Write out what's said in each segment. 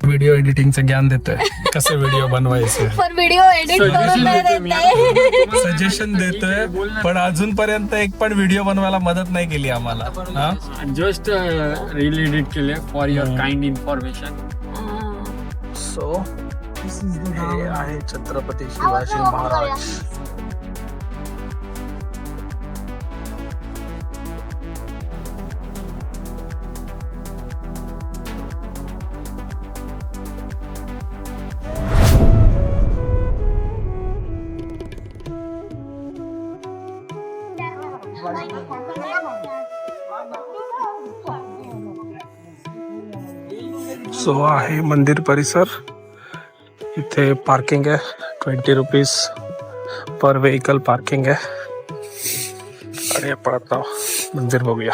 Video एडिटिंगचं ज्ञान देतोय, कसं व्हिडिओ बनवायचे, पण व्हिडिओ एडिट करून नाही देत. सजेशन देतोय, पण अजूनपर्यंत एक पण व्हिडिओ बनवायला मदत नाही केली आम्हाला. जस्ट रील एडिट केले for your kind information. So हे आहे छत्रपती शिवाजी महाराज. सो आहे मंदिर परिसर. इथे पार्किंग आहे, 20 रुपीज पर व्हेकल पार्किंग आहे. आणि आपण आता मंदिर बघूया.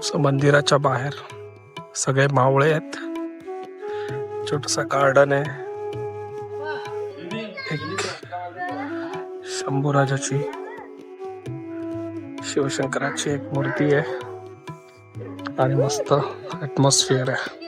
सो मंदिराच्या बाहेर सगळे मावळे आहेत. छोटसा गार्डन आहे. एक शंभूराजाची शिवशंकराची एक मूर्ती आहे आणि मस्त ॲटमॉस्फिअर आहे.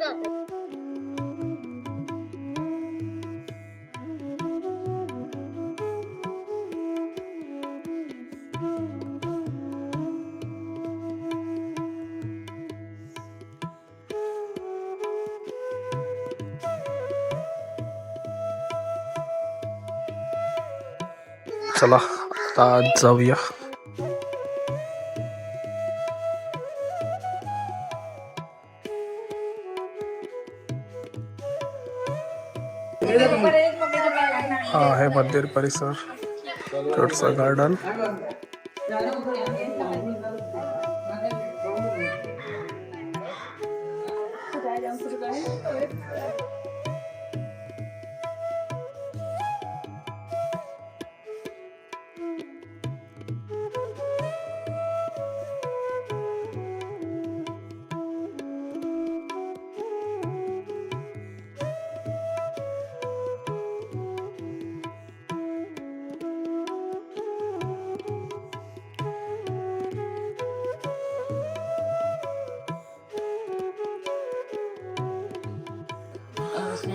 चला आता आज जाऊया. हा आहे मंदिर परिसर, छोटसा गार्डन.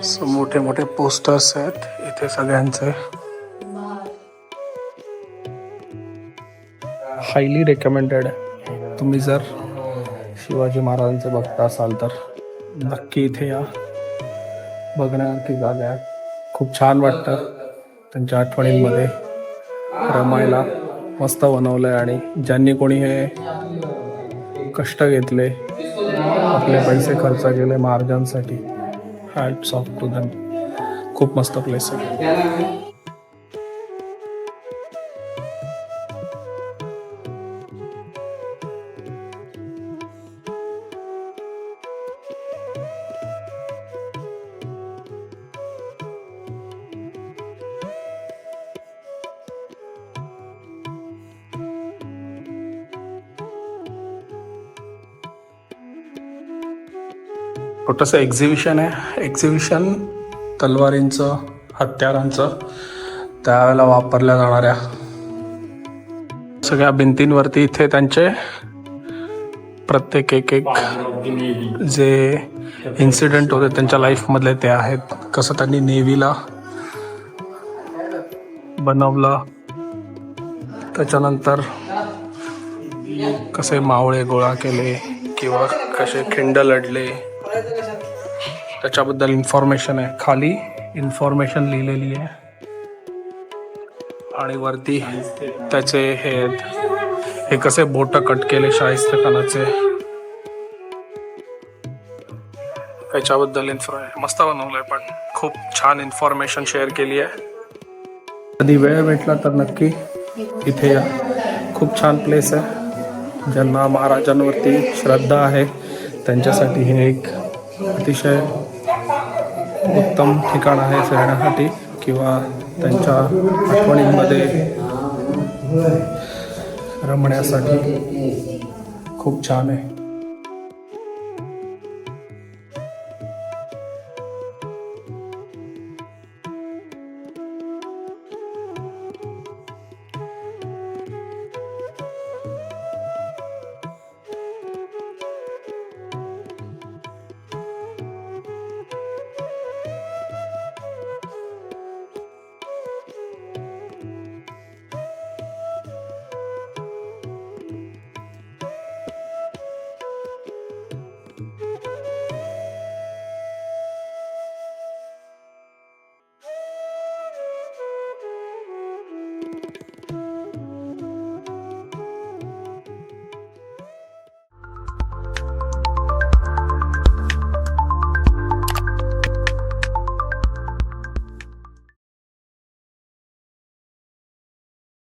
सो मोठे मोठे पोस्टर्स आहेत इथे सगळ्यांचे. हायली रेकमेंडेड आहे. तुम्ही जर शिवाजी महाराजांचे बघता असाल तर नक्की इथे या. बघण्यासारखी जागा आहे. खूप छान वाटतं त्यांच्या आठवणींमध्ये रमायला. मस्त बनवलं आहे. आणि ज्यांनी कोणी हे कष्ट घेतले, आपले पैसे खर्च केले महाराजांसाठी, हॅट्स ऑफ टू देम. खूप मस्त प्लेस आहे. छोटंसं एक्झिबिशन आहे. एक्झिबिशन तलवारींचं, हत्यारांचं, त्यावेळेला वापरल्या जाणाऱ्या सगळ्या भिंतींवरती इथे त्यांचे प्रत्येक एक जे इन्सिडेंट होते त्यांच्या लाईफमधले ते आहेत. कसं त्यांनी नेव्हीला बनवलं, त्याच्यानंतर कसे मावळे गोळा केले किंवा कसे खिंड लढले, त्याच्याबद्दल इन्फॉर्मेशन आहे. खाली इन्फॉर्मेशन लिहिलेली आहे. आणि वरती त्याचे हे आहेत, हे कसे बोट कट केले शाहिस्तेखानाचे, याच्याबद्दल मस्त बनवलंय. पण खूप छान इन्फॉर्मेशन शेअर केली आहे. कधी वेळ भेटला तर नक्की इथे या. खूप छान प्लेस आहे. ज्यांना महाराजांवरती श्रद्धा आहे त्यांच्यासाठी हे एक अतिशय उत्तम ठिकाण आहे फिरण्यासाठी किंवा त्यांच्या आठवणींमध्ये रमण्यासाठी. खूप छान आहे.